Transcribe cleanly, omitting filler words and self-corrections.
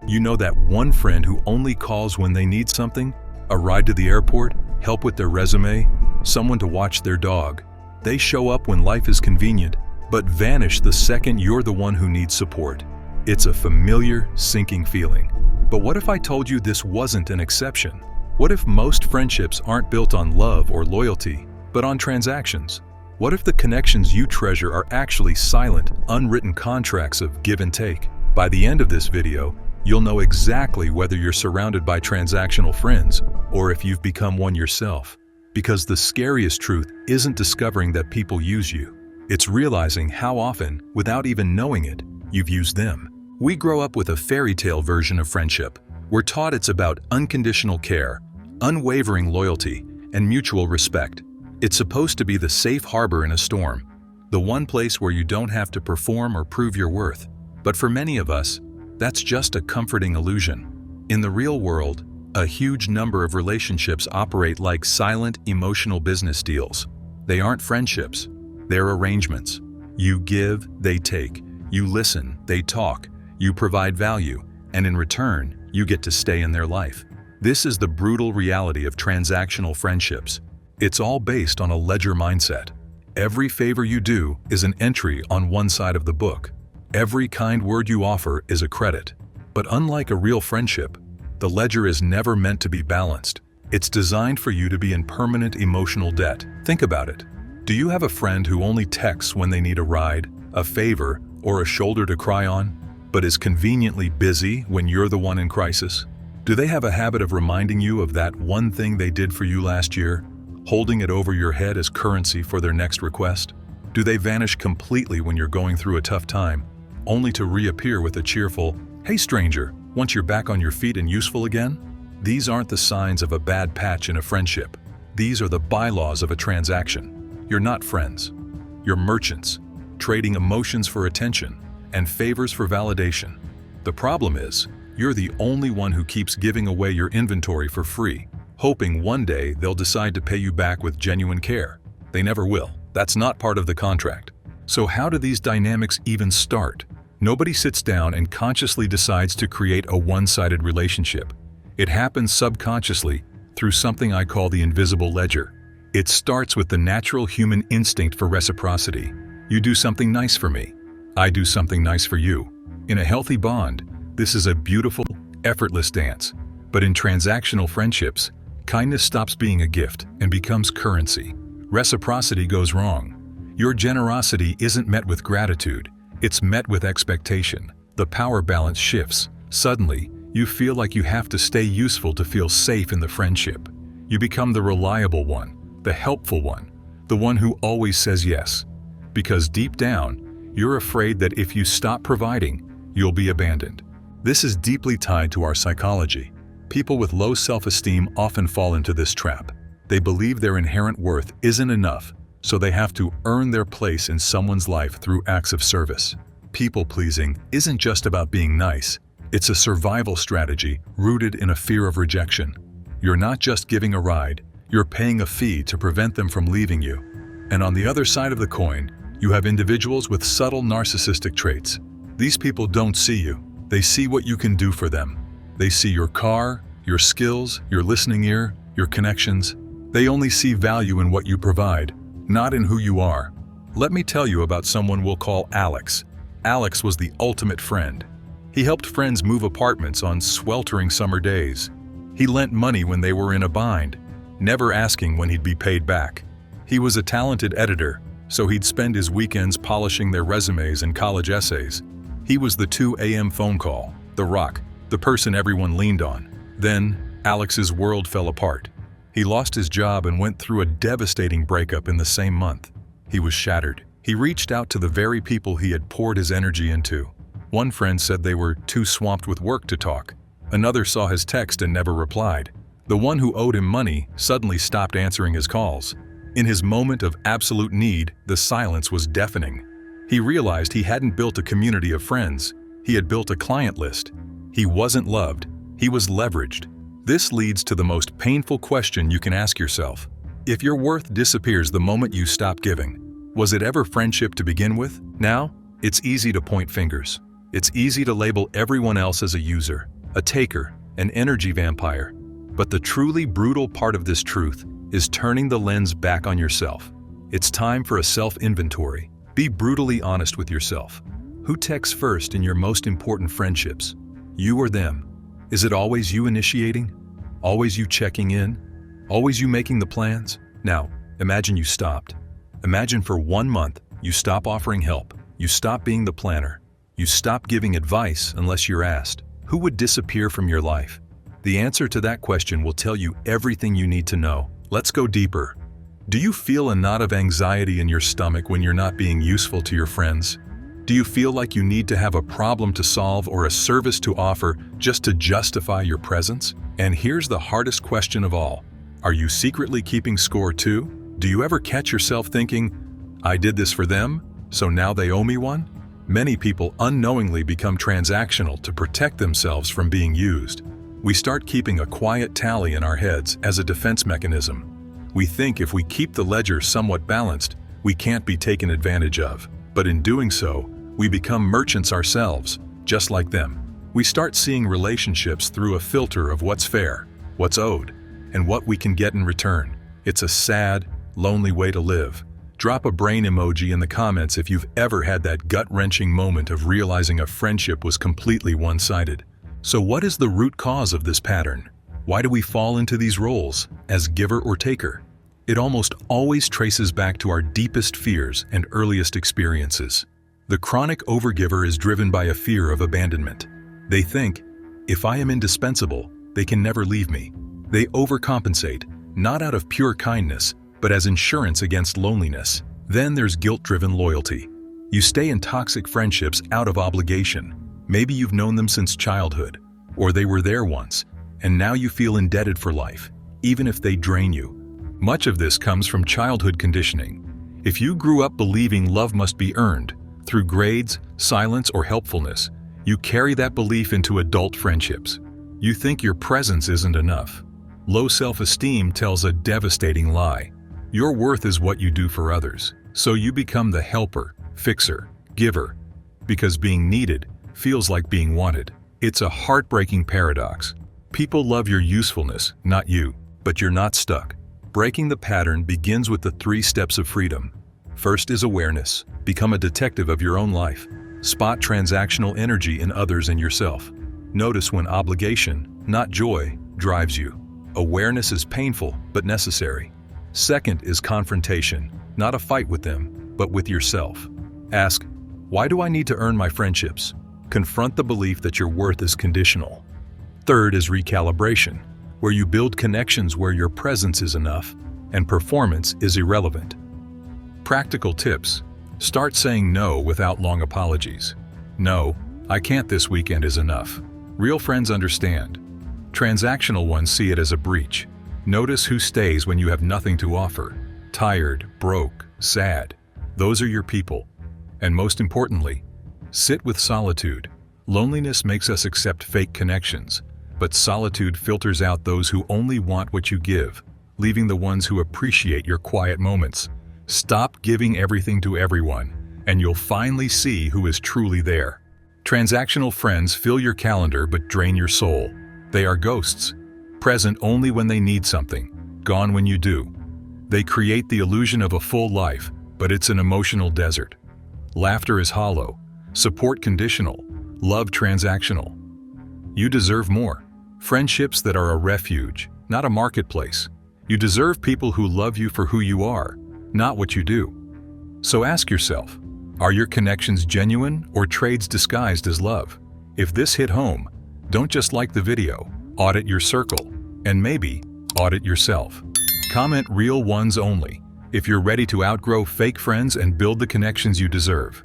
You know that one friend who only calls when they need something? A ride to the airport, help with their resume, someone to watch their dog. They show up when life is convenient, but vanish the second you're the one who needs support. It's a familiar, sinking feeling. But what if I told you this wasn't an exception? What if most friendships aren't built on love or loyalty, but on transactions? What if the connections you treasure are actually silent, unwritten contracts of give and take? By the end of this video, you'll know exactly whether you're surrounded by transactional friends or if you've become one yourself. Because the scariest truth isn't discovering that people use you. It's realizing how often, without even knowing it, you've used them. We grow up with a fairy tale version of friendship. We're taught it's about unconditional care, unwavering loyalty, and mutual respect. It's supposed to be the safe harbor in a storm, the one place where you don't have to perform or prove your worth. But for many of us, that's just a comforting illusion. In the real world, a huge number of relationships operate like silent, emotional business deals. They aren't friendships, they're arrangements. You give, they take. You listen, they talk. You provide value, and in return, you get to stay in their life. This is the brutal reality of transactional friendships. It's all based on a ledger mindset. Every favor you do is an entry on one side of the book. Every kind word you offer is a credit. But unlike a real friendship, the ledger is never meant to be balanced. It's designed for you to be in permanent emotional debt. Think about it. Do you have a friend who only texts when they need a ride, a favor, or a shoulder to cry on, but is conveniently busy when you're the one in crisis? Do they have a habit of reminding you of that one thing they did for you last year, holding it over your head as currency for their next request? Do they vanish completely when you're going through a tough time, only to reappear with a cheerful, "Hey stranger," once you're back on your feet and useful again? These aren't the signs of a bad patch in a friendship. These are the bylaws of a transaction. You're not friends. You're merchants, trading emotions for attention and favors for validation. The problem is, you're the only one who keeps giving away your inventory for free, hoping one day they'll decide to pay you back with genuine care. They never will. That's not part of the contract. So how do these dynamics even start? Nobody sits down and consciously decides to create a one-sided relationship. It happens subconsciously through something I call the invisible ledger. It starts with the natural human instinct for reciprocity. You do something nice for me. I do something nice for you. In a healthy bond, this is a beautiful, effortless dance. But in transactional friendships, kindness stops being a gift and becomes currency. Reciprocity goes wrong. Your generosity isn't met with gratitude, it's met with expectation. The power balance shifts. Suddenly, you feel like you have to stay useful to feel safe in the friendship. You become the reliable one, the helpful one, the one who always says yes. Because deep down, you're afraid that if you stop providing, you'll be abandoned. This is deeply tied to our psychology. People with low self-esteem often fall into this trap. They believe their inherent worth isn't enough, so they have to earn their place in someone's life through acts of service. People-pleasing isn't just about being nice. It's a survival strategy rooted in a fear of rejection. You're not just giving a ride, you're paying a fee to prevent them from leaving you. And on the other side of the coin, you have individuals with subtle narcissistic traits. These people don't see you. They see what you can do for them. They see your car, your skills, your listening ear, your connections. They only see value in what you provide, not in who you are. Let me tell you about someone we'll call Alex. Alex was the ultimate friend. He helped friends move apartments on sweltering summer days. He lent money when they were in a bind, never asking when he'd be paid back. He was a talented editor, so he'd spend his weekends polishing their resumes and college essays. He was the 2 a.m. phone call, the rock, the person everyone leaned on. Then, Alex's world fell apart. He lost his job and went through a devastating breakup in the same month. He was shattered. He reached out to the very people he had poured his energy into. One friend said they were too swamped with work to talk. Another saw his text and never replied. The one who owed him money suddenly stopped answering his calls. In his moment of absolute need, the silence was deafening. He realized he hadn't built a community of friends. He had built a client list. He wasn't loved. He was leveraged. This leads to the most painful question you can ask yourself. If your worth disappears the moment you stop giving, was it ever friendship to begin with? Now, it's easy to point fingers. It's easy to label everyone else as a user, a taker, an energy vampire. But the truly brutal part of this truth is turning the lens back on yourself. It's time for a self-inventory. Be brutally honest with yourself. Who texts first in your most important friendships? You or them? Is it always you initiating? Always you checking in? Always you making the plans? Now, imagine you stopped. Imagine for 1 month, you stop offering help. You stop being the planner. You stop giving advice unless you're asked. Who would disappear from your life? The answer to that question will tell you everything you need to know. Let's go deeper. Do you feel a knot of anxiety in your stomach when you're not being useful to your friends? Do you feel like you need to have a problem to solve or a service to offer just to justify your presence? And here's the hardest question of all. Are you secretly keeping score too? Do you ever catch yourself thinking, I did this for them, so now they owe me one? Many people unknowingly become transactional to protect themselves from being used. We start keeping a quiet tally in our heads as a defense mechanism. We think if we keep the ledger somewhat balanced, we can't be taken advantage of. But in doing so, we become merchants ourselves, just like them. We start seeing relationships through a filter of what's fair, what's owed, and what we can get in return. It's a sad, lonely way to live. Drop a brain emoji in the comments if you've ever had that gut-wrenching moment of realizing a friendship was completely one-sided. So what is the root cause of this pattern? Why do we fall into these roles, as giver or taker? It almost always traces back to our deepest fears and earliest experiences. The chronic overgiver is driven by a fear of abandonment. They think, if I am indispensable, they can never leave me. They overcompensate, not out of pure kindness, but as insurance against loneliness. Then there's guilt-driven loyalty. You stay in toxic friendships out of obligation. Maybe you've known them since childhood, or they were there once, and now you feel indebted for life, even if they drain you. Much of this comes from childhood conditioning. If you grew up believing love must be earned, through grades, silence, or helpfulness, you carry that belief into adult friendships. You think your presence isn't enough. Low self-esteem tells a devastating lie. Your worth is what you do for others, so you become the helper, fixer, giver, because being needed feels like being wanted. It's a heartbreaking paradox. People love your usefulness, not you, but you're not stuck. Breaking the pattern begins with the 3 steps of freedom. First is awareness. Become a detective of your own life. Spot transactional energy in others and yourself. Notice when obligation, not joy, drives you. Awareness is painful, but necessary. Second is confrontation, not a fight with them, but with yourself. Ask, why do I need to earn my friendships? Confront the belief that your worth is conditional. Third is recalibration, where you build connections where your presence is enough and performance is irrelevant. Practical tips. Start saying no without long apologies. No, I can't this weekend is enough. Real friends understand. Transactional ones see it as a breach. Notice who stays when you have nothing to offer. Tired, broke, sad. Those are your people. And most importantly, sit with solitude. Loneliness makes us accept fake connections, but solitude filters out those who only want what you give, leaving the ones who appreciate your quiet moments. Stop giving everything to everyone, and you'll finally see who is truly there. Transactional friends fill your calendar but drain your soul. They are ghosts, present only when they need something, gone when you do. They create the illusion of a full life, but it's an emotional desert. Laughter is hollow, support conditional, love transactional. You deserve more. Friendships that are a refuge, not a marketplace. You deserve people who love you for who you are, not what you do. So ask yourself, are your connections genuine or trades disguised as love? If this hit home, don't just like the video, audit your circle, and maybe audit yourself. Comment real ones only if you're ready to outgrow fake friends and build the connections you deserve.